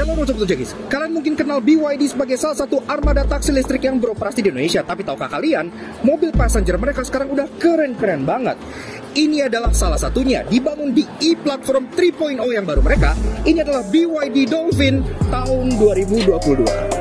Halo Sobat Jagis, kalian mungkin kenal BYD sebagai salah satu armada taksi listrik yang beroperasi di Indonesia. Tapi tahukah kalian, mobil passenger mereka sekarang udah keren-keren banget. Ini adalah salah satunya, dibangun di e-platform 3.0 yang baru mereka. Ini adalah BYD Dolphin tahun 2022.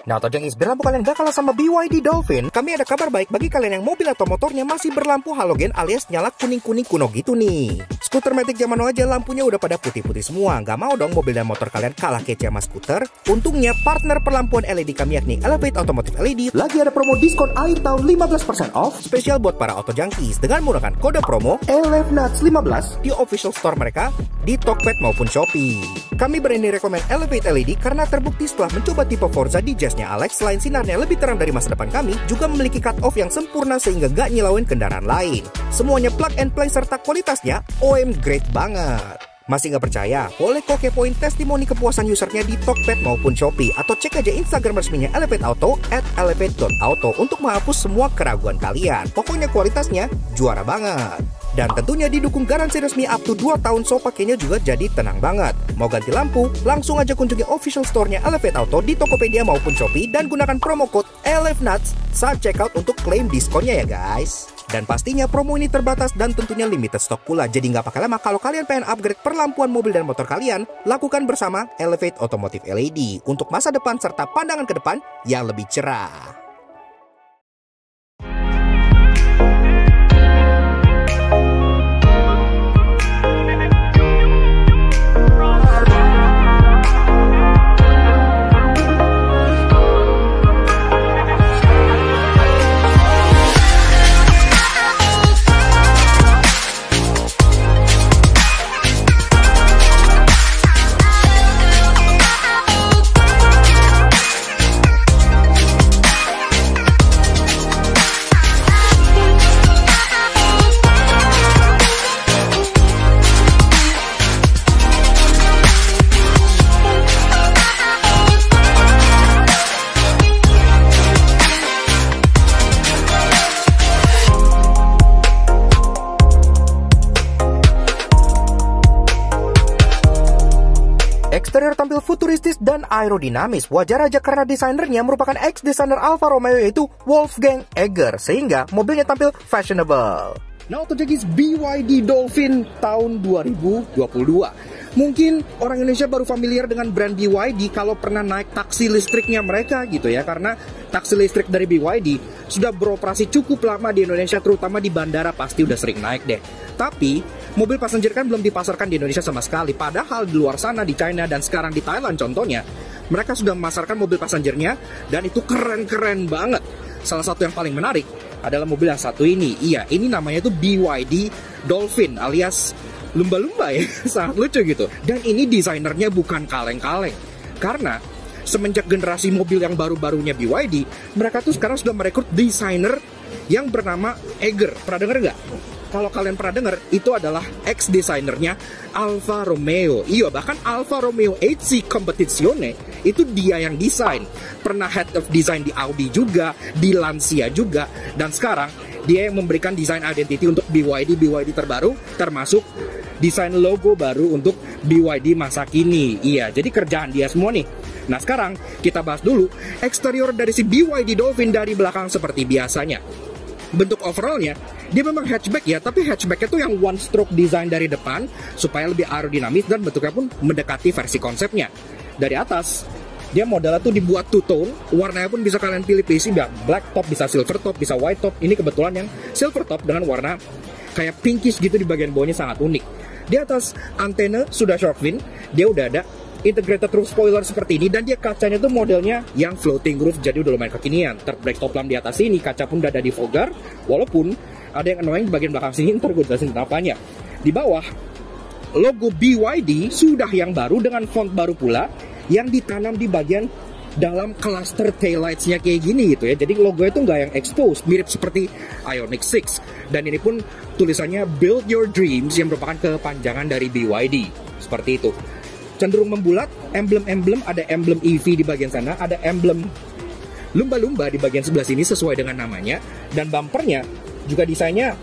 Nah, Tojangis, biar lampu kalian gak kalah sama BYD Dolphin, kami ada kabar baik bagi kalian yang mobil atau motornya masih berlampu halogen alias nyala kuning-kuning kuno gitu nih. Skuter Matic zaman now aja lampunya udah pada putih-putih semua. Gak mau dong mobil dan motor kalian kalah kece sama skuter? Untungnya partner perlampuan LED kami yakni Elevate Automotive LED lagi ada promo diskon akhir tahun 15% off spesial buat para auto junkies dengan menggunakan kode promo ELEVNUTS15 di official store mereka di Tokped maupun Shopee. Kami berani rekomen Elevate LED karena terbukti setelah mencoba tipe Forza di Jazz-nya Alex, selain sinarnya lebih terang dari masa depan kami, juga memiliki cut-off yang sempurna sehingga gak nyilauin kendaraan lain. Semuanya plug and play serta kualitasnya OM great banget. Masih gak percaya? Boleh kok kepoin testimoni kepuasan usernya di Tokped maupun Shopee, atau cek aja Instagram resminya Elevate Auto @elevate.auto untuk menghapus semua keraguan kalian. Pokoknya kualitasnya juara banget. Dan tentunya didukung garansi resmi up to 2 tahun, so pakainya juga jadi tenang banget. Mau ganti lampu? Langsung aja kunjungi official store-nya Elevate Auto di Tokopedia maupun Shopee dan gunakan promo code ELEVNUTS saat checkout untuk klaim diskonnya ya guys. Dan pastinya promo ini terbatas dan tentunya limited stock pula. Jadi nggak pakai lama kalau kalian pengen upgrade perlampuan mobil dan motor kalian, lakukan bersama Elevate Automotive LED untuk masa depan serta pandangan ke depan yang lebih cerah. Eksterior tampil futuristis dan aerodinamis. Wajar aja karena desainernya merupakan ex-desainer Alfa Romeo yaitu Wolfgang Egger, sehingga mobilnya tampil fashionable. Nah, untuk jadi BYD Dolphin tahun 2022. Mungkin orang Indonesia baru familiar dengan brand BYD kalau pernah naik taksi listriknya mereka gitu ya. Karena taksi listrik dari BYD sudah beroperasi cukup lama di Indonesia, terutama di bandara pasti udah sering naik deh. Tapi mobil passenger kan belum dipasarkan di Indonesia sama sekali. Padahal di luar sana, di China dan sekarang di Thailand contohnya, mereka sudah memasarkan mobil passengernya dan itu keren-keren banget. Salah satu yang paling menarik adalah mobil yang satu ini. Iya, ini namanya tuh BYD Dolphin alias lumba-lumba ya. Sangat lucu gitu. Dan ini desainernya bukan kaleng-kaleng. Karena semenjak generasi mobil yang baru-barunya BYD, mereka tuh sekarang sudah merekrut desainer yang bernama Egger. Pernah denger nggak? Kalau kalian pernah dengar, itu adalah ex-desainernya Alfa Romeo. Iya, bahkan Alfa Romeo 8C Competizione itu dia yang desain. Pernah head of design di Audi juga, di Lancia juga. Dan sekarang dia yang memberikan desain identity untuk BYD terbaru, termasuk desain logo baru untuk BYD masa kini. Iya, jadi kerjaan dia semua nih. Nah, sekarang kita bahas dulu eksterior dari si BYD Dolphin dari belakang seperti biasanya. Bentuk overallnya, dia memang hatchback ya, tapi hatchbacknya tuh yang one stroke design dari depan supaya lebih aerodinamis dan bentuknya pun mendekati versi konsepnya. Dari atas, dia modelnya tuh dibuat two tone, warnanya pun bisa kalian pilih sih, black top, bisa silver top, bisa white top. Ini kebetulan yang silver top dengan warna kayak pinkish gitu di bagian bawahnya, sangat unik. Di atas antena sudah shark fin, dia udah ada integrated roof spoiler seperti ini, dan dia kacanya tuh modelnya yang floating roof, jadi udah lumayan kekinian. Third top lamp di atas ini, kaca pun udah ada di fogger, walaupun ada yang annoying di bagian belakang sini, ntar gue jelasin kenapanya. Di bawah, logo BYD sudah yang baru dengan font baru pula, yang ditanam di bagian dalam cluster taillights-nya kayak gini gitu ya. Jadi logonya tuh nggak yang exposed, mirip seperti Ioniq 6. Dan ini pun tulisannya Build Your Dreams yang merupakan kepanjangan dari BYD. Seperti itu. Cenderung membulat, emblem-emblem, ada emblem EV di bagian sana, ada emblem lumba-lumba di bagian sebelah sini sesuai dengan namanya, dan bumpernya juga desainnya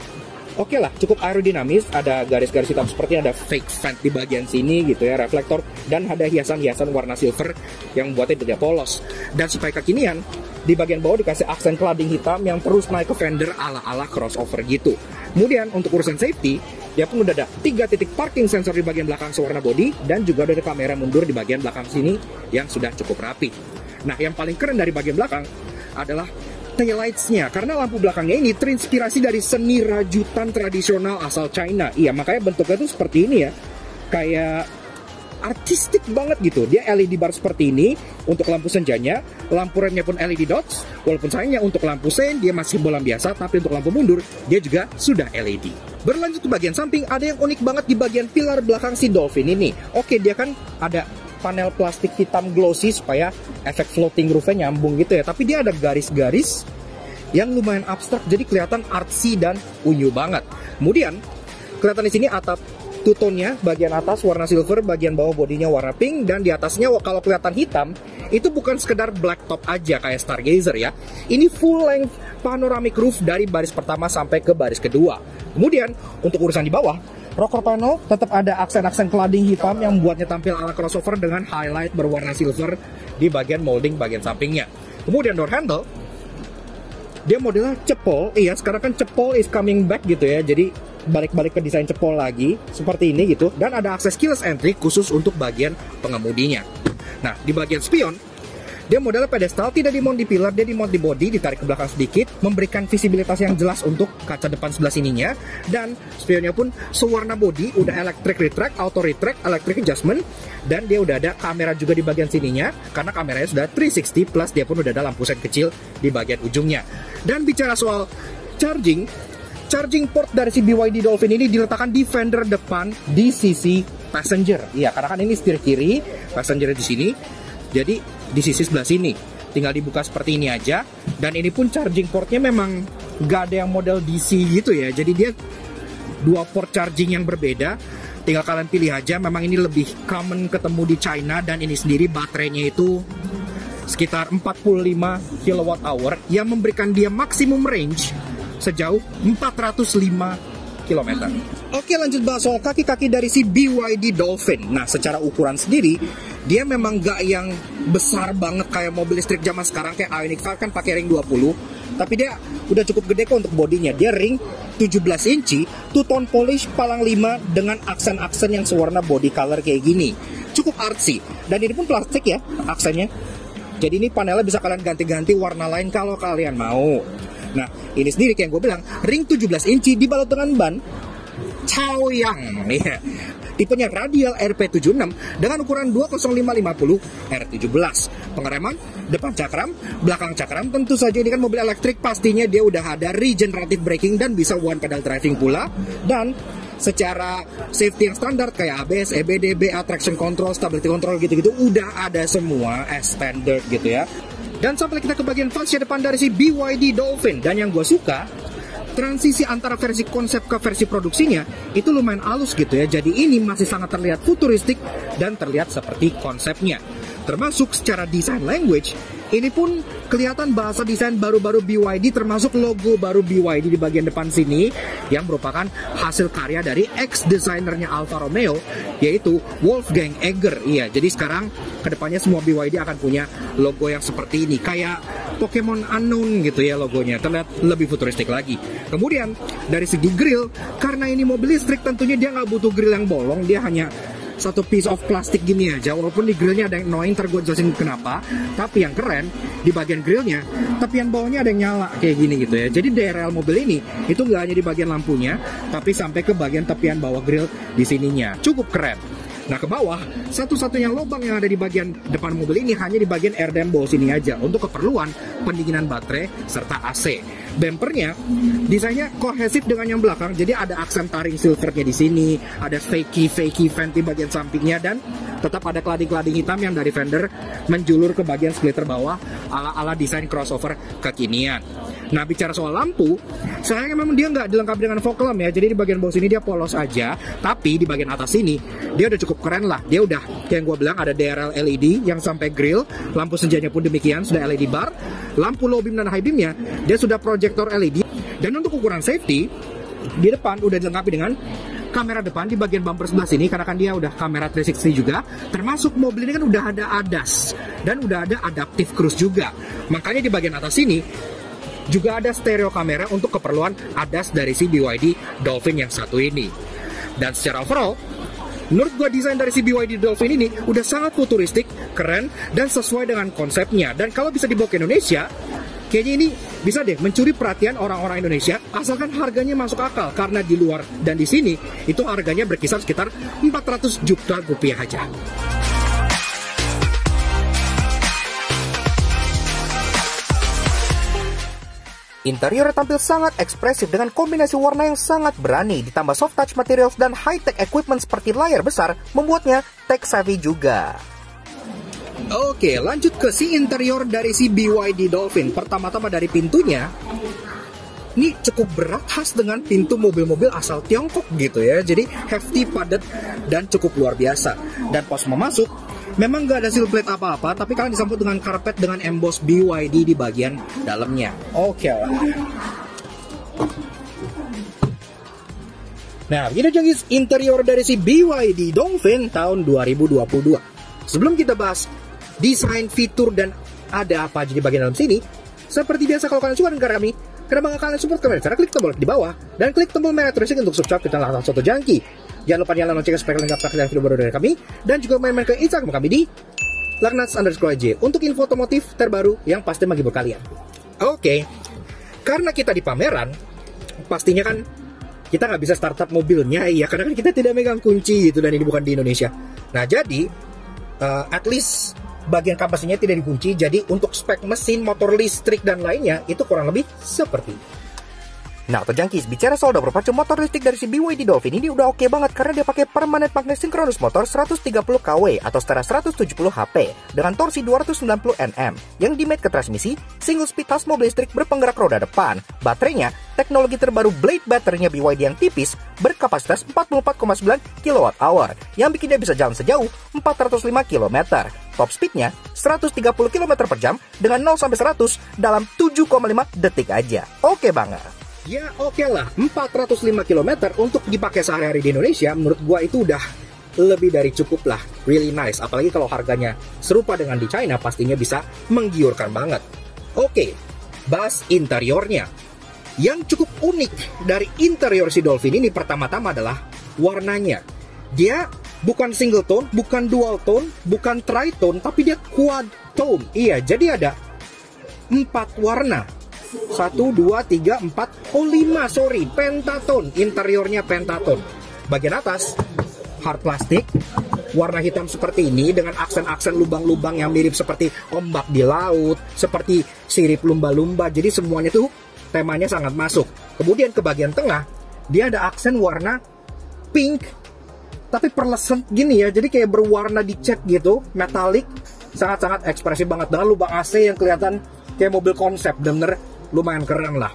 oke lah, cukup aerodinamis, ada garis-garis hitam seperti ada fake vent di bagian sini gitu ya, reflektor, dan ada hiasan-hiasan warna silver yang membuatnya tidak polos. Dan supaya kekinian, di bagian bawah dikasih aksen cladding hitam yang terus naik ke fender ala-ala crossover gitu. Kemudian untuk urusan safety, dia pun udah ada 3 titik parking sensor di bagian belakang sewarna body, dan juga ada kamera mundur di bagian belakang sini yang sudah cukup rapi. Nah, yang paling keren dari bagian belakang adalah taillights-nya, karena lampu belakangnya ini terinspirasi dari seni rajutan tradisional asal China. Iya, makanya bentuknya tuh seperti ini ya, kayak artistik banget gitu. Dia LED bar seperti ini untuk lampu senjanya, lampu remnya pun LED dots. Walaupun sayangnya untuk lampu sen dia masih bolam biasa, tapi untuk lampu mundur dia juga sudah LED. Berlanjut ke bagian samping, ada yang unik banget di bagian pilar belakang si Dolphin ini. Oke, dia kan ada panel plastik hitam glossy supaya efek floating roof-nya nyambung gitu ya. Tapi dia ada garis-garis yang lumayan abstrak, jadi kelihatan artsy dan unyu banget. Kemudian kelihatan di sini atap two-tone-nya, bagian atas warna silver, bagian bawah bodinya warna pink, dan di atasnya kalau kelihatan hitam itu bukan sekedar black top aja kayak Stargazer ya. Ini full length panoramic roof dari baris pertama sampai ke baris kedua. Kemudian untuk urusan di bawah, rocker panel tetap ada aksen-aksen cladding hitam yang membuatnya tampil ala crossover dengan highlight berwarna silver di bagian molding bagian sampingnya. Kemudian door handle, dia modelnya cepol. Iya, sekarang kan cepol is coming back gitu ya. Jadi balik-balik ke desain cepol lagi seperti ini gitu. Dan ada akses keyless entry khusus untuk bagian pengemudinya. Nah, di bagian spion, dia modelnya pedestal, tidak dimount di pilar, dia dimount di body, ditarik ke belakang sedikit, memberikan visibilitas yang jelas untuk kaca depan sebelah sininya. Dan spionnya pun sewarna body, udah electric retract, auto retract, electric adjustment, dan dia udah ada kamera juga di bagian sininya, karena kameranya sudah 360 plus dia pun udah ada lampu sen kecil di bagian ujungnya. Dan bicara soal charging port dari si BYD Dolphin ini diletakkan di fender depan di sisi passenger. Iya, karena kan ini setir kiri, passenger di sini. Jadi di sisi sebelah sini tinggal dibuka seperti ini aja. Dan ini pun charging portnya memang gak ada yang model DC gitu ya. Jadi dia 2 port charging yang berbeda. Tinggal kalian pilih aja. Memang ini lebih common ketemu di China. Dan ini sendiri baterainya itu sekitar 45 kWh yang memberikan dia maksimum range sejauh 405 km. Oke, lanjut bahas soal kaki-kaki dari si BYD Dolphin. Nah, secara ukuran sendiri dia memang gak yang besar banget kayak mobil listrik zaman sekarang. Kayak Ioniq 5 kan pakai ring 20, tapi dia udah cukup gede kok untuk bodinya. Dia ring 17 inci, two-tone polish palang 5 dengan aksen-aksen yang sewarna body color kayak gini. Cukup artsy. Dan ini pun plastik ya aksennya. Jadi ini panelnya bisa kalian ganti-ganti warna lain kalau kalian mau. Nah, ini sendiri kayak gue bilang, ring 17 inci dibalut dengan ban Chaoyang. Nih, tipenya radial RP76 dengan ukuran 20550 R17. Pengereman, depan cakram, belakang cakram. Tentu saja ini kan mobil elektrik, pastinya dia udah ada regenerative braking dan bisa one pedal driving pula. Dan secara safety yang standar kayak ABS, EBD, BA, traction control, stability control gitu-gitu udah ada semua as standard gitu ya. Dan sampai kita ke bagian fascia depan dari si BYD Dolphin. Dan yang gue suka, transisi antara versi konsep ke versi produksinya itu lumayan halus gitu ya. Jadi ini masih sangat terlihat futuristik dan terlihat seperti konsepnya. Termasuk secara design language, ini pun kelihatan bahasa desain baru-baru BYD, termasuk logo baru BYD di bagian depan sini yang merupakan hasil karya dari ex-desainernya Alfa Romeo, yaitu Wolfgang Egger. Iya, jadi sekarang kedepannya semua BYD akan punya logo yang seperti ini, kayak Pokemon Unknown gitu ya logonya, terlihat lebih futuristik lagi. Kemudian dari segi grill, karena ini mobil listrik tentunya dia nggak butuh grill yang bolong, dia hanya satu piece of plastik gini aja. Walaupun di grillnya ada yang annoying, ntar gue jelasin kenapa. Tapi yang keren, di bagian grillnya, tepian bawahnya ada yang nyala kayak gini gitu ya. Jadi DRL mobil ini, itu nggak hanya di bagian lampunya, tapi sampai ke bagian tepian bawah grill di sininya. Cukup keren. Nah, ke bawah, satu-satunya lubang yang ada di bagian depan mobil ini hanya di bagian air dam bawah sini aja untuk keperluan pendinginan baterai serta AC. Bumpernya desainnya kohesif dengan yang belakang, jadi ada aksen taring silvernya di sini, ada fakey vent di bagian sampingnya, dan tetap ada cladding hitam yang dari fender menjulur ke bagian splitter bawah ala-ala desain crossover kekinian. Nah, bicara soal lampu, sayangnya memang dia nggag dilengkapi dengan fog lamp ya. Jadi di bagian bawah sini dia polos aja, tapi di bagian atas sini dia udah cukup cukup keren lah. Dia udah kayak yang gue bilang ada DRL LED yang sampai grill, lampu senjanya pun demikian sudah LED bar, lampu low beam dan high beamnya dia sudah proyektor LED. Dan untuk ukuran safety di depan udah dilengkapi dengan kamera depan di bagian bumper sebelah sini, karena kan dia udah kamera 360 juga. Termasuk mobil ini kan udah ada ADAS dan udah ada adaptive cruise juga. Makanya di bagian atas sini juga ada stereo kamera untuk keperluan ADAS dari si BYD Dolphin yang satu ini. Dan secara overall, menurut gua desain dari si BYD Dolphin ini udah sangat futuristik, keren, dan sesuai dengan konsepnya. Dan kalau bisa dibawa ke Indonesia, kayaknya ini bisa deh mencuri perhatian orang-orang Indonesia, asalkan harganya masuk akal. Karena di luar dan di sini itu harganya berkisar sekitar 400 juta rupiah aja. Interior tampil sangat ekspresif dengan kombinasi warna yang sangat berani, ditambah soft touch materials dan high-tech equipment seperti layar besar, membuatnya tech-savvy juga. Oke, lanjut ke si interior dari si BYD Dolphin. Pertama-tama dari pintunya, ini cukup berat, khas dengan pintu mobil-mobil asal Tiongkok gitu ya. Jadi hefty, padat, dan cukup luar biasa. Dan pas mau masuk, memang gak ada seal plate apa-apa, tapi kalian disambut dengan karpet dengan emboss BYD di bagian dalamnya. Oke lah. Nah, begini guys interior dari si BYD Dolphin tahun 2022. Sebelum kita bahas desain, fitur, dan ada apa aja di bagian dalam sini, seperti biasa kalau kalian suka dengan kami, kenapa kalian support kami? Cara klik tombol di bawah dan klik tombol merah terus untuk subscribe ke channel Soto Jangki. Jangan lupa nyalakan loncengnya supaya kalian dapat video baru dari kami, dan juga main-main ke Instagram kami di Lagnats_AJ untuk info otomotif terbaru yang pasti menghibur kalian. Oke, karena kita di pameran, pastinya kan kita nggak bisa startup mobilnya, ya karena kan kita tidak megang kunci gitu, dan ini bukan di Indonesia. Nah jadi at least bagian kapasinya tidak dikunci, jadi untuk spek mesin, motor listrik, dan lainnya itu kurang lebih seperti ini. Nah, Jangkis, bicara soal berpacu motor listrik dari si BYD Dolphin ini udah oke banget karena dia pakai permanent magnet synchronous motor 130 kW atau setara 170 HP dengan torsi 290 Nm yang dimate ke transmisi, single speed tas mobil listrik berpenggerak roda depan. Baterainya, teknologi terbaru Blade baterainya BYD yang tipis berkapasitas 44,9 kWh yang bikin dia bisa jalan sejauh 405 km. Top speednya 130 km per jam dengan 0-100 dalam 7,5 detik aja. Oke banget. Ya oke lah, 405 km untuk dipakai sehari-hari di Indonesia menurut gua itu udah lebih dari cukup lah. Really nice, apalagi kalau harganya serupa dengan di China pastinya bisa menggiurkan banget. Oke, bahas interiornya. Yang cukup unik dari interior si Dolphin ini pertama-tama adalah warnanya. Dia bukan single tone, bukan dual tone, bukan tritone, tapi dia quad tone. Iya, jadi ada 4 warna. 1, 2, 3, 4, oh 5, sorry, pentatone. Interiornya pentatone. Bagian atas hard plastik, warna hitam seperti ini dengan aksen-aksen lubang-lubang yang mirip seperti ombak di laut, seperti sirip lumba-lumba. Jadi semuanya tuh temanya sangat masuk. Kemudian ke bagian tengah, dia ada aksen warna pink, tapi pearlescent gini ya. Jadi kayak berwarna dicat gitu, metalik, sangat-sangat ekspresif banget. Dengan lubang AC yang kelihatan kayak mobil konsep, bener lumayan keren lah.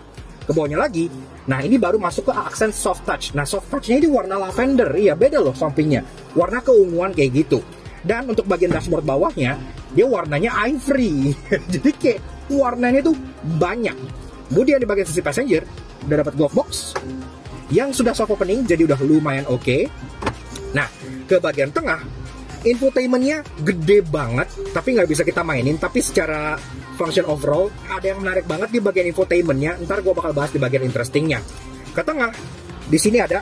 Ke bawahnya lagi, nah ini baru masuk ke aksen soft touch. Nah soft touchnya ini warna lavender, iya beda loh sampingnya, warna keunguan kayak gitu. Dan untuk bagian dashboard bawahnya, dia warnanya ivory. Jadi kayak warnanya tuh banyak. Kemudian di bagian sisi passenger, udah dapat glove box yang sudah soft opening, jadi udah lumayan oke. Nah ke bagian tengah, infotainmentnya gede banget, tapi nggak bisa kita mainin. Tapi secara function overall ada yang menarik banget di bagian infotainmentnya. Ntar gue bakal bahas di bagian interestingnya. Ke tengah, di sini ada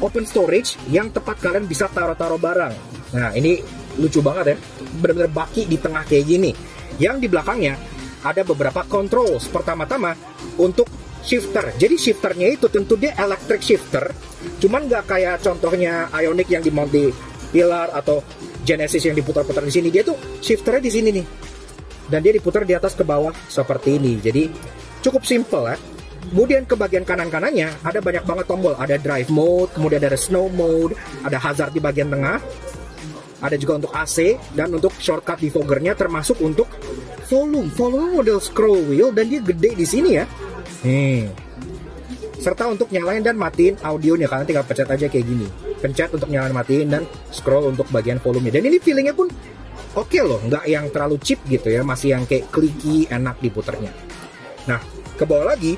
open storage yang tepat kalian bisa taruh-taruh barang. Nah ini lucu banget ya, bener-bener baki di tengah kayak gini. Yang di belakangnya ada beberapa controls. Pertama-tama untuk shifter. Jadi shifternya itu tentu dia electric shifter, cuman nggak kayak contohnya Ioniq yang dimount di pilar atau Genesis yang diputar-putar di sini. Dia tuh shifternya di sini nih, dan dia diputar di atas ke bawah seperti ini. Jadi cukup simple ya. Kemudian ke bagian kanan-kanannya ada banyak banget tombol. Ada drive mode, kemudian ada snow mode, ada hazard di bagian tengah, ada juga untuk AC, dan untuk shortcut defoggernya termasuk untuk volume model scroll wheel, dan dia gede di sini ya. Serta untuk nyalain dan matiin audionya, kalian tinggal pencet aja kayak gini. pencet untuk nyalain matiin, dan scroll untuk bagian volumenya. Dan ini feelingnya pun oke loh, nggak yang terlalu cheap gitu ya, masih yang kayak clicky, enak diputernya. Nah, ke bawah lagi,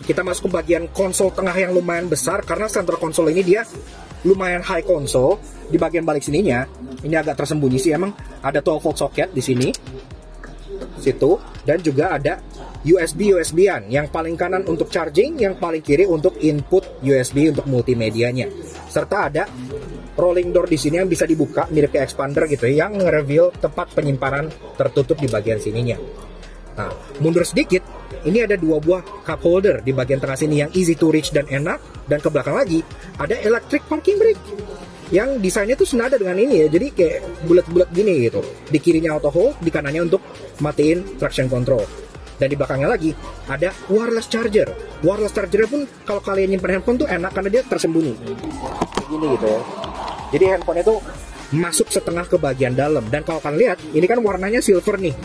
kita masuk ke bagian konsol tengah yang lumayan besar, karena center konsol ini dia lumayan high console. Di bagian balik sininya, ini agak tersembunyi sih, emang ada 12 volt socket di sini, situ, dan juga ada USB-USB-an, yang paling kanan untuk charging, yang paling kiri untuk input USB untuk multimedianya. Serta ada rolling door di sini yang bisa dibuka, mirip kayak expander gitu ya, yang nge-reveal tempat penyimpanan tertutup di bagian sininya. Nah, mundur sedikit, ini ada dua buah cup holder di bagian tengah sini yang easy to reach dan enak, dan ke belakang lagi ada electric parking brake yang desainnya tuh senada dengan ini ya, jadi kayak bulat-bulat gini gitu. Di kirinya auto hold, di kanannya untuk matiin traction control. Dan di belakangnya lagi ada wireless charger. Wireless chargernya pun kalau kalian nyimpen handphone tuh enak karena dia tersembunyi gini gitu ya. Jadi handphonenya tuh masuk setengah ke bagian dalam. Dan kalau kalian lihat, ini kan warnanya silver nih.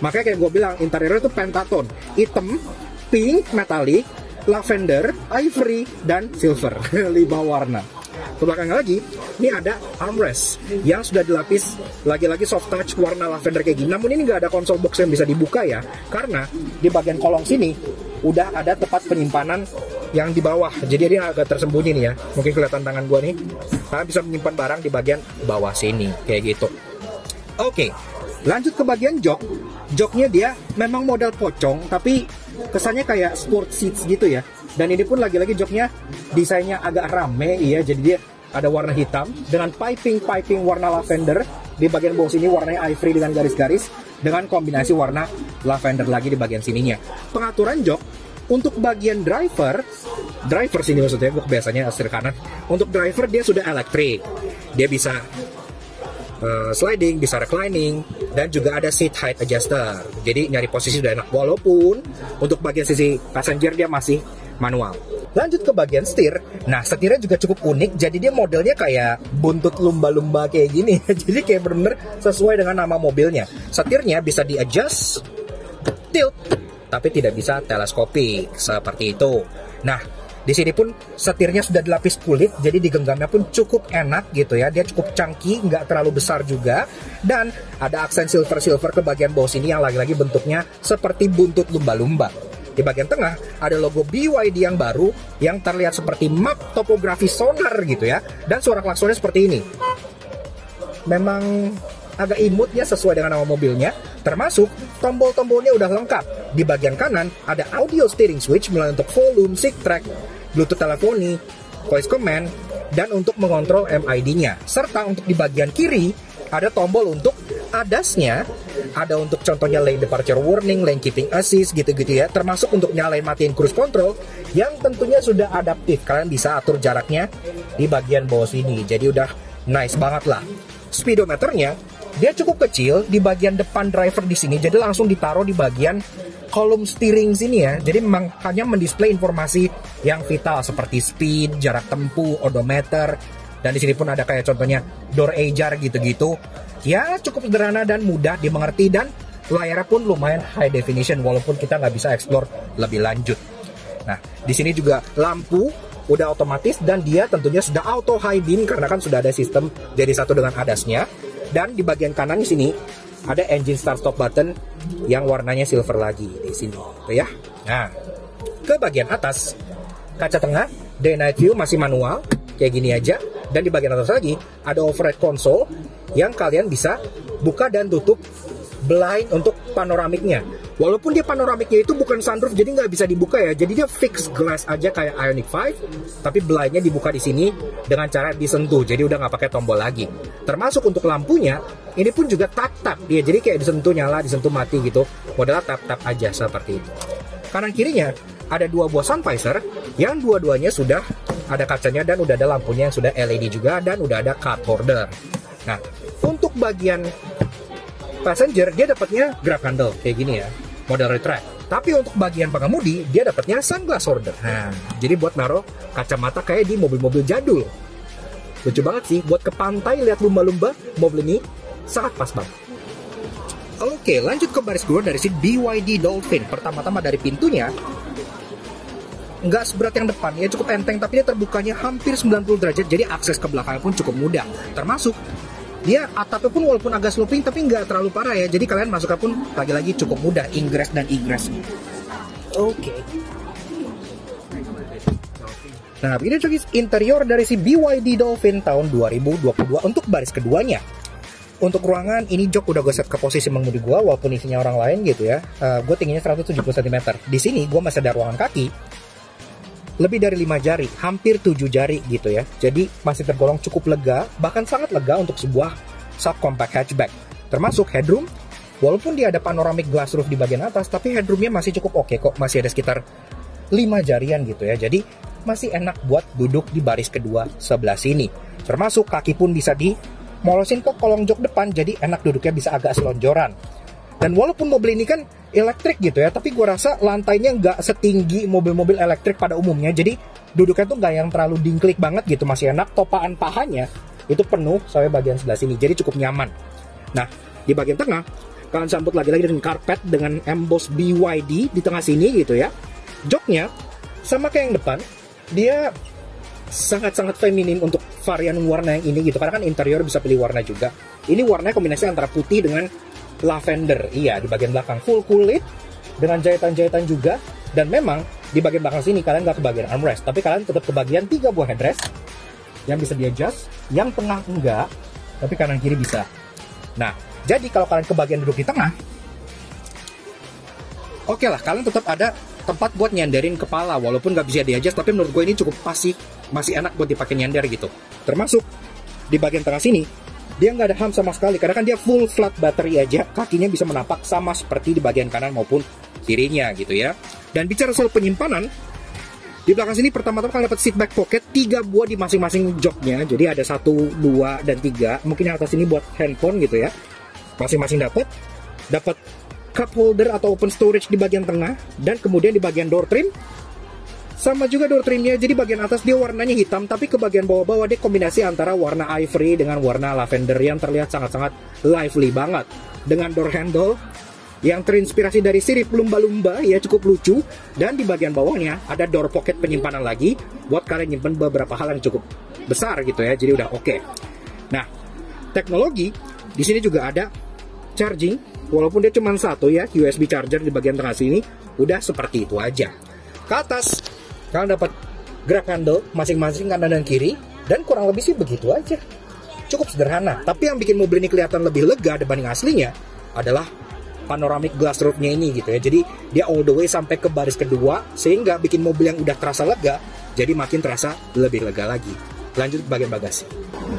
Makanya kayak gue bilang, interiornya tuh pentatone, hitam, pink, metallic, lavender, ivory, dan silver. 5 warna. Ke belakangnya lagi, ini ada armrest yang sudah dilapis lagi-lagi soft touch warna lavender kayak gini. Namun ini nggak ada console box yang bisa dibuka ya, karena di bagian kolong sini udah ada tempat penyimpanan yang di bawah. Jadi ini agak tersembunyi nih ya. Mungkin kelihatan tangan gua nih. Kalian bisa menyimpan barang di bagian bawah sini kayak gitu. Oke, lanjut ke bagian jok. Joknya dia memang model pocong, tapi kesannya kayak sport seats gitu ya. Dan ini pun lagi-lagi joknya desainnya agak rame, iya. Jadi dia ada warna hitam dengan piping warna lavender. Di bagian bawah sini warnanya ivory dengan garis-garis, dengan kombinasi warna lavender lagi di bagian sininya. Pengaturan jok untuk bagian driver sini maksudnya, gue biasanya setir kanan. Untuk driver dia sudah elektrik, dia bisa sliding, bisa reclining, dan juga ada seat height adjuster. Jadi nyari posisi sudah enak, walaupun untuk bagian sisi passenger dia masih manual. Lanjut ke bagian setir. Nah, setirnya juga cukup unik. Jadi dia modelnya kayak buntut lumba-lumba kayak gini. Jadi kayak bener-bener sesuai dengan nama mobilnya. Setirnya bisa di-adjust, tilt, tapi tidak bisa teleskopik seperti itu. Nah, di sini pun setirnya sudah dilapis kulit, jadi digenggamnya pun cukup enak gitu ya. Dia cukup chunky, nggak terlalu besar juga. Dan ada aksen silver-silver ke bagian bawah sini yang lagi-lagi bentuknya seperti buntut lumba-lumba. Di bagian tengah ada logo BYD yang baru yang terlihat seperti map topografi sonar gitu ya. Dan suara klaksonnya seperti ini. Memang agak imut ya, sesuai dengan nama mobilnya. Termasuk tombol-tombolnya udah lengkap. Di bagian kanan ada audio steering switch mulai untuk volume, sync track, Bluetooth teleponi, voice command, dan untuk mengontrol MID-nya. Serta untuk di bagian kiri ada tombol untuk ADAS-nya, ada untuk contohnya lane departure warning, lane keeping assist, gitu-gitu ya. Termasuk untuk nyalain matiin cruise control yang tentunya sudah adaptif. Kalian bisa atur jaraknya di bagian bawah sini. Jadi udah nice banget lah. Speedometernya dia cukup kecil di bagian depan driver di sini. Jadi langsung ditaruh di bagian kolom steering sini ya. Jadi memang hanya mendisplay informasi yang vital seperti speed, jarak tempuh, odometer. Dan di sini pun ada kayak contohnya door ajar gitu-gitu. Ya cukup sederhana dan mudah dimengerti, dan layarnya pun lumayan high definition walaupun kita nggak bisa explore lebih lanjut. Nah, di sini juga lampu udah otomatis dan dia tentunya sudah auto high beam karena kan sudah ada sistem jadi satu dengan ADAS-nya. Dan di bagian kanan di sini ada engine start stop button yang warnanya silver lagi di sini, tuh ya. Nah, ke bagian atas kaca tengah day night view masih manual kayak gini aja. Dan di bagian atas lagi ada overhead console yang kalian bisa buka dan tutup blind untuk panoramiknya. Walaupun dia panoramiknya itu bukan sunroof, jadi nggak bisa dibuka ya. Jadi dia fixed glass aja kayak Ioniq 5, tapi blindnya dibuka di sini dengan cara disentuh. Jadi udah nggak pakai tombol lagi. Termasuk untuk lampunya, ini pun juga tap-tap dia. Jadi kayak disentuh nyala, disentuh mati gitu. Modelnya tap-tap aja seperti itu. Kanan kirinya ada dua buah sun visor yang dua-duanya sudah ada kacanya dan udah ada lampunya yang sudah LED juga, dan udah ada cup holder. Nah, untuk bagian passenger dia dapatnya grab handle kayak gini ya, model retract. Tapi untuk bagian pengemudi dia dapatnya sunglass holder. Nah, jadi buat naruh kacamata kayak di mobil-mobil jadul. Lucu banget sih, buat ke pantai lihat lumba-lumba, mobil ini sangat pas banget. Oke, lanjut ke baris kedua dari si BYD Dolphin. Pertama-tama dari pintunya, nggak seberat yang depan, ya cukup enteng, tapi dia terbukanya hampir 90 derajat, jadi akses ke belakangnya pun cukup mudah. Termasuk dia atapnya pun walaupun agak sloping tapi nggak terlalu parah ya, jadi kalian masuknya pun lagi-lagi cukup mudah, ingress dan egress. Oke. Nah, ini juga interior dari si BYD Dolphin tahun 2022 untuk baris keduanya. Untuk ruangan, ini jok udah gue set ke posisi mengemudi gue, walaupun isinya orang lain gitu ya. Gue tingginya 170 cm. Di sini gue masih ada ruangan kaki lebih dari 5 jari, hampir 7 jari gitu ya. Jadi masih tergolong cukup lega, bahkan sangat lega untuk sebuah subcompact hatchback. Termasuk headroom, walaupun dia ada panoramic glass roof di bagian atas, tapi headroomnya masih cukup oke kok, masih ada sekitar 5 jarian gitu ya. Jadi masih enak buat duduk di baris kedua sebelah sini. Termasuk kaki pun bisa dimolosin ke kolong jok depan, jadi enak duduknya bisa agak selonjoran. Dan walaupun mobil ini kan elektrik gitu ya, tapi gue rasa lantainya nggak setinggi mobil-mobil elektrik pada umumnya, jadi duduknya tuh nggak yang terlalu dingklik banget gitu, masih enak. Topaan pahanya itu penuh sampai bagian sebelah sini, jadi cukup nyaman. Nah, di bagian tengah, kalian sambut lagi-lagi dengan karpet dengan emboss BYD di tengah sini gitu ya. Joknya sama kayak yang depan, dia sangat-sangat feminin untuk varian warna yang ini gitu, karena kan interior bisa pilih warna juga. Ini warnanya kombinasi antara putih dengan lavender, iya, di bagian belakang full kulit dengan jahitan-jahitan juga. Dan memang di bagian belakang sini kalian nggak kebagian armrest, tapi kalian tetap kebagian 3 buah headrest yang bisa di adjust, yang tengah enggak, tapi kanan kiri bisa. Nah, jadi kalau kalian kebagian duduk di tengah, oke lah, kalian tetap ada tempat buat nyandarin kepala, walaupun nggak bisa di adjust, tapi menurut gue ini cukup masih enak buat dipakai nyandar gitu. Termasuk di bagian tengah sini dia nggak ada hum sama sekali, karena kan dia full flat battery aja, kakinya bisa menapak sama seperti di bagian kanan maupun kirinya gitu ya. Dan bicara soal penyimpanan, di belakang sini pertama-tama kalian dapat seat back pocket 3 buah di masing-masing joknya, jadi ada 1, 2, dan 3. Mungkin yang atas ini buat handphone gitu ya, masing-masing dapat cup holder atau open storage di bagian tengah, dan kemudian di bagian door trim sama juga door trimnya. Jadi bagian atas dia warnanya hitam, tapi ke bagian bawah-bawah dia kombinasi antara warna ivory dengan warna lavender yang terlihat sangat-sangat lively banget. Dengan door handle yang terinspirasi dari sirip lumba-lumba, ya cukup lucu. Dan di bagian bawahnya ada door pocket penyimpanan lagi buat kalian nyimpen beberapa hal yang cukup besar gitu ya. Jadi udah oke. Nah, teknologi di sini juga ada charging, walaupun dia cuma satu ya, USB charger di bagian tengah sini. Udah seperti itu aja. Ke atas kalian dapat grab handle masing-masing kanan dan kiri, dan kurang lebih sih begitu aja. Cukup sederhana, tapi yang bikin mobil ini kelihatan lebih lega dibanding aslinya adalah panoramic glass roof-nya ini gitu ya. Jadi dia all the way sampai ke baris kedua, sehingga bikin mobil yang udah terasa lega jadi makin terasa lebih lega lagi. Lanjut bagian bagasi.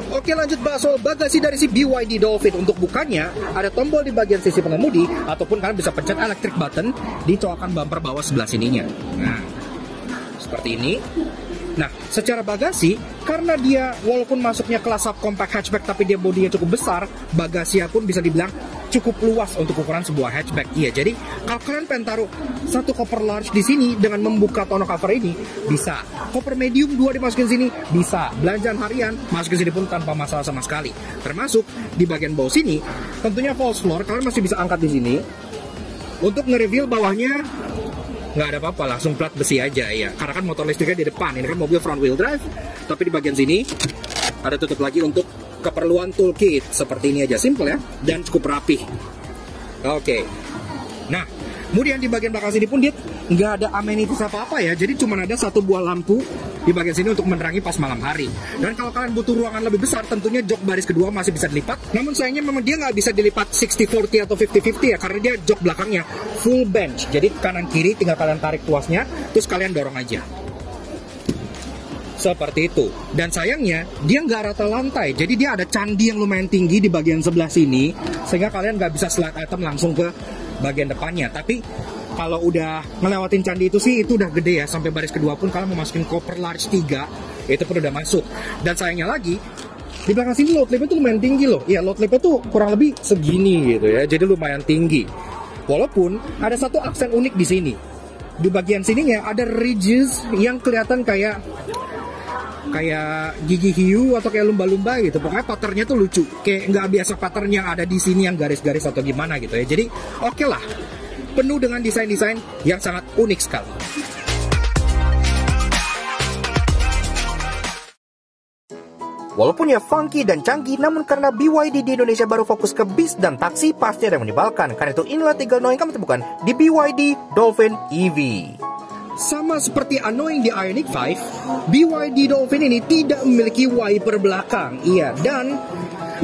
Oke, lanjut bahas soal bagasi dari si BYD Dolphin. Untuk bukanya ada tombol di bagian sisi pengemudi, ataupun kalian bisa pencet electric button di colokan bumper bawah sebelah sininya. Nah, seperti ini. Nah, secara bagasi, karena dia walaupun masuknya kelas subcompact hatchback, tapi dia bodinya cukup besar, bagasinya pun bisa dibilang cukup luas untuk ukuran sebuah hatchback. Iya, jadi kalau kalian pengen taruh satu koper large di sini dengan membuka tonneau cover ini, bisa. Koper medium 2 dimasukin sini, bisa. Belanjaan harian masukin sini pun tanpa masalah sama sekali. Termasuk di bagian bawah sini, tentunya false floor, kalian masih bisa angkat di sini. Untuk nge-reveal bawahnya nggak ada apa-apa, langsung plat besi aja ya, karena kan motor listriknya di depan. Ini kan mobil front wheel drive, tapi di bagian sini ada tutup lagi untuk keperluan toolkit. Seperti ini aja, simple ya, dan cukup rapi. Oke. Nah, kemudian di bagian belakang sini pun dia nggak ada amenities apa-apa ya, jadi cuma ada 1 buah lampu di bagian sini untuk menerangi pas malam hari. Dan kalau kalian butuh ruangan lebih besar, tentunya jok baris kedua masih bisa dilipat. Namun sayangnya memang dia nggak bisa dilipat 60-40 atau 50-50 ya, karena dia jok belakangnya full bench. Jadi kanan kiri tinggal kalian tarik tuasnya, terus kalian dorong aja. Seperti itu. Dan sayangnya dia nggak rata lantai, jadi dia ada candi yang lumayan tinggi di bagian sebelah sini, sehingga kalian nggak bisa slide item langsung ke bagian depannya. Tapi kalau udah ngelewatin candi itu sih, itu udah gede ya. Sampai baris kedua pun kalian mau masukin koper large 3, itu pun udah masuk. Dan sayangnya lagi, di belakang sini load lip-nya tuh lumayan tinggi loh. Iya, load lip-nya tuh kurang lebih segini gitu ya, jadi lumayan tinggi. Walaupun ada satu aksen unik di sini. Di bagian sininya ada ridges yang kelihatan kayak gigi hiu atau kayak lumba-lumba gitu. Pokoknya patternnya tuh lucu, kayak nggak biasa pattern yang ada di sini yang garis-garis atau gimana gitu ya. Jadi oke lah, penuh dengan desain-desain yang sangat unik sekali. Walaupun ya funky dan canggih, namun karena BYD di Indonesia baru fokus ke bis dan taksi, pasti ada yang menyebalkan. Karena itu inilah 3 annoying kami temukan di BYD Dolphin EV. Sama seperti annoying di Ioniq 5, BYD Dolphin ini tidak memiliki wiper belakang. Iya, dan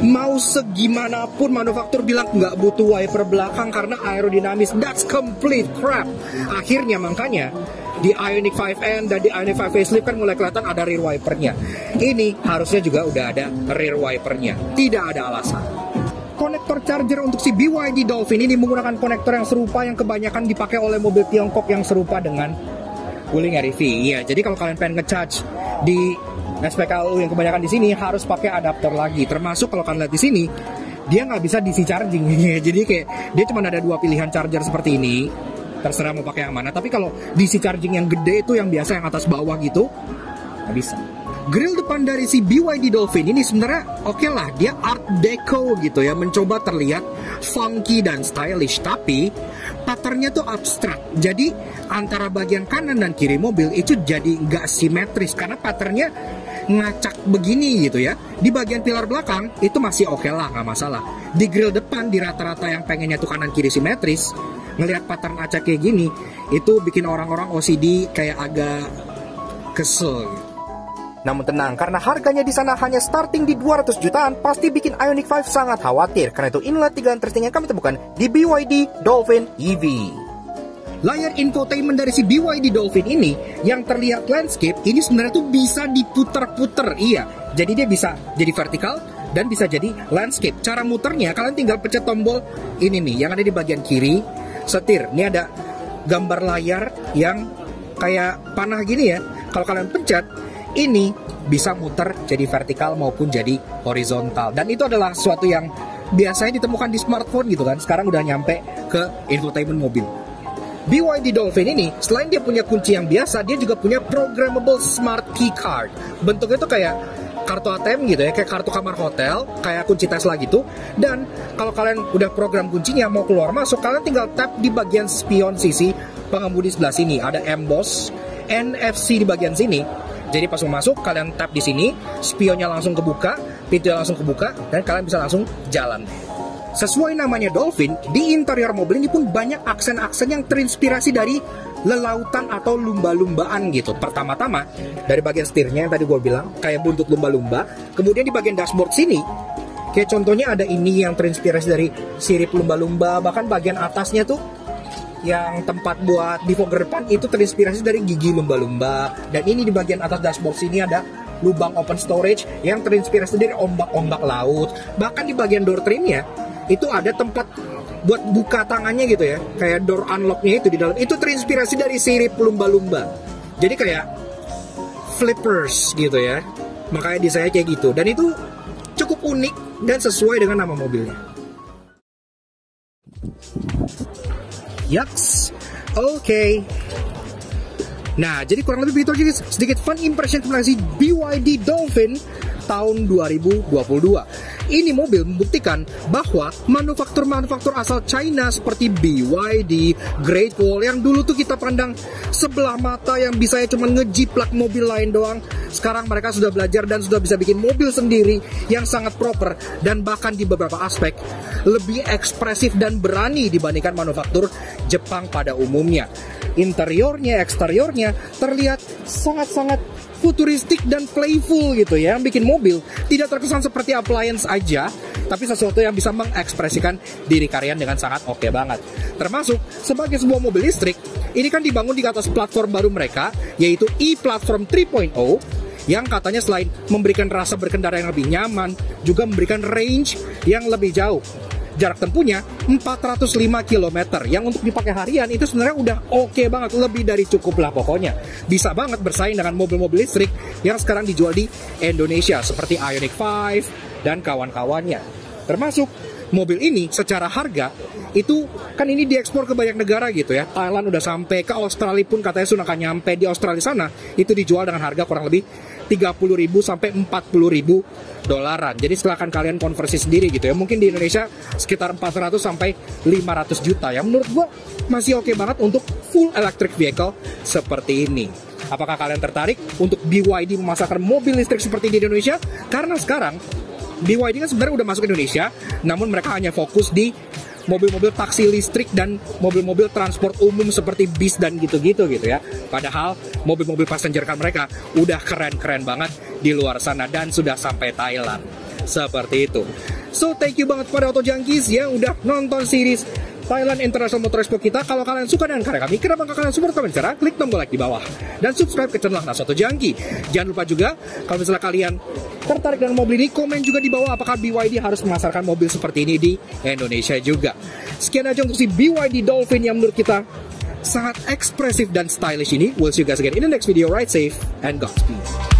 mau segimanapun manufaktur bilang nggak butuh wiper belakang karena aerodinamis, that's complete crap. Akhirnya makanya di Ioniq 5N dan di Ioniq 5 facelift kan mulai kelihatan ada rear wipernya. Ini harusnya juga udah ada rear wipernya. Tidak ada alasan. Konektor charger untuk si BYD Dolphin ini menggunakan konektor yang serupa yang kebanyakan dipakai oleh mobil Tiongkok yang serupa dengan Wuling REV. Iya, jadi kalau kalian pengen nge-charge di SPKLU yang kebanyakan di sini harus pakai adapter lagi. Termasuk kalau kalian lihat di sini, dia nggak bisa DC charging. Jadi kayak dia cuma ada 2 pilihan charger seperti ini. Terserah mau pakai yang mana. Tapi kalau DC charging yang gede itu yang biasa yang atas bawah gitu, nggak bisa. Grill depan dari si BYD Dolphin ini sebenarnya oke lah, dia art deco gitu ya, mencoba terlihat funky dan stylish, tapi patternnya tuh abstrak. Jadi antara bagian kanan dan kiri mobil itu jadi nggak simetris karena patternnya ngacak begini gitu ya. Di bagian pilar belakang itu masih oke lah, nggak masalah. Di grill depan di rata-rata yang pengennya tuh kanan kiri simetris, ngelihat pattern acak kayak gini, itu bikin orang-orang OCD kayak agak kesel gitu. Namun tenang, karena harganya di sana hanya starting di 200 jutaan, pasti bikin Ioniq 5 sangat khawatir. Karena itu inilah 3 interesting yang kami temukan di BYD Dolphin EV. Layar infotainment dari si BYD Dolphin ini yang terlihat landscape ini sebenarnya tuh bisa diputer-puter. Iya, jadi dia bisa jadi vertikal dan bisa jadi landscape. Cara muternya kalian tinggal pencet tombol ini nih yang ada di bagian kiri, setir. Ini ada gambar layar yang kayak panah gini ya. Kalau kalian pencet, ini bisa muter jadi vertikal maupun jadi horizontal. Dan itu adalah sesuatu yang biasanya ditemukan di smartphone gitu kan. Sekarang udah nyampe ke infotainment mobil. BYD Dolphin ini, selain dia punya kunci yang biasa, dia juga punya programmable smart key card. Bentuknya itu kayak kartu ATM gitu ya, kayak kartu kamar hotel, kayak kunci Tesla gitu. Dan kalau kalian udah program kuncinya mau keluar masuk, kalian tinggal tap di bagian spion sisi pengemudi sebelah sini. Ada emboss NFC di bagian sini. Jadi pas mau masuk, kalian tap di sini, spionnya langsung kebuka, pintunya langsung kebuka, dan kalian bisa langsung jalan. Sesuai namanya Dolphin, di interior mobil ini pun banyak aksen-aksen yang terinspirasi dari lelautan atau lumba-lumbaan gitu. Pertama-tama, dari bagian setirnya yang tadi gue bilang, kayak buntut lumba-lumba. Kemudian di bagian dashboard sini, kayak contohnya ada ini yang terinspirasi dari sirip lumba-lumba. Bahkan bagian atasnya tuh, yang tempat buat defogger depan itu terinspirasi dari gigi lumba-lumba. Dan ini di bagian atas dashboard sini ada lubang open storage yang terinspirasi dari ombak-ombak laut. Bahkan di bagian door trimnya itu ada tempat buat buka tangannya gitu ya, kayak door unlocknya itu di dalam itu terinspirasi dari sirip lumba-lumba. Jadi kayak flippers gitu ya, makanya desainnya kayak gitu. Dan itu cukup unik dan sesuai dengan nama mobilnya. Yaks, oke. Nah, jadi kurang lebih begitu aja sedikit fun impression tentang si BYD Dolphin tahun 2022. Ini mobil membuktikan bahwa manufaktur-manufaktur asal China seperti BYD, Great Wall yang dulu tuh kita pandang sebelah mata yang bisa cuma ngejiplak mobil lain doang. Sekarang mereka sudah belajar dan sudah bisa bikin mobil sendiri yang sangat proper dan bahkan di beberapa aspek lebih ekspresif dan berani dibandingkan manufaktur Jepang pada umumnya. Interiornya, eksteriornya terlihat sangat-sangat futuristik dan playful gitu ya, yang bikin mobil tidak terkesan seperti appliance aja, tapi sesuatu yang bisa mengekspresikan diri kalian dengan sangat oke banget. Termasuk sebagai sebuah mobil listrik, ini kan dibangun di atas platform baru mereka, yaitu e-Platform 3.0, yang katanya selain memberikan rasa berkendara yang lebih nyaman, juga memberikan range yang lebih jauh. Jarak tempuhnya 405 km yang untuk dipakai harian itu sebenarnya udah oke banget, lebih dari cukup lah pokoknya. Bisa banget bersaing dengan mobil-mobil listrik yang sekarang dijual di Indonesia seperti Ioniq 5 dan kawan-kawannya. Termasuk mobil ini secara harga itu kan ini diekspor ke banyak negara gitu ya. Thailand udah sampai, ke Australia pun katanya sudah akan nyampe. Di Australia sana itu dijual dengan harga kurang lebih 30.000 sampai 40.000 dolaran. Jadi silahkan kalian konversi sendiri gitu ya. Mungkin di Indonesia sekitar 400 sampai 500 juta ya. Menurut gua masih oke banget untuk full electric vehicle seperti ini. Apakah kalian tertarik untuk BYD memasarkan mobil listrik seperti di Indonesia? Karena sekarang BYD kan sebenarnya udah masuk ke Indonesia, namun mereka hanya fokus di mobil-mobil taksi listrik dan mobil-mobil transport umum seperti bis dan gitu-gitu gitu ya. Padahal mobil-mobil passenger car mereka udah keren-keren banget di luar sana dan sudah sampai Thailand. Seperti itu. So thank you banget pada Auto Junkies yang udah nonton series Thailand International Motor Expo kita. Kalau kalian suka dengan karya kami, kenapa nggak kalian support kami cara klik tombol like di bawah dan subscribe ke channel Auto Junkie. Jangan lupa juga kalau misalnya kalian tertarik dengan mobil ini, komen juga di bawah apakah BYD harus memasarkan mobil seperti ini di Indonesia juga. Sekian aja untuk si BYD Dolphin yang menurut kita sangat ekspresif dan stylish ini. We'll see you guys again in the next video. Ride safe and Godspeed.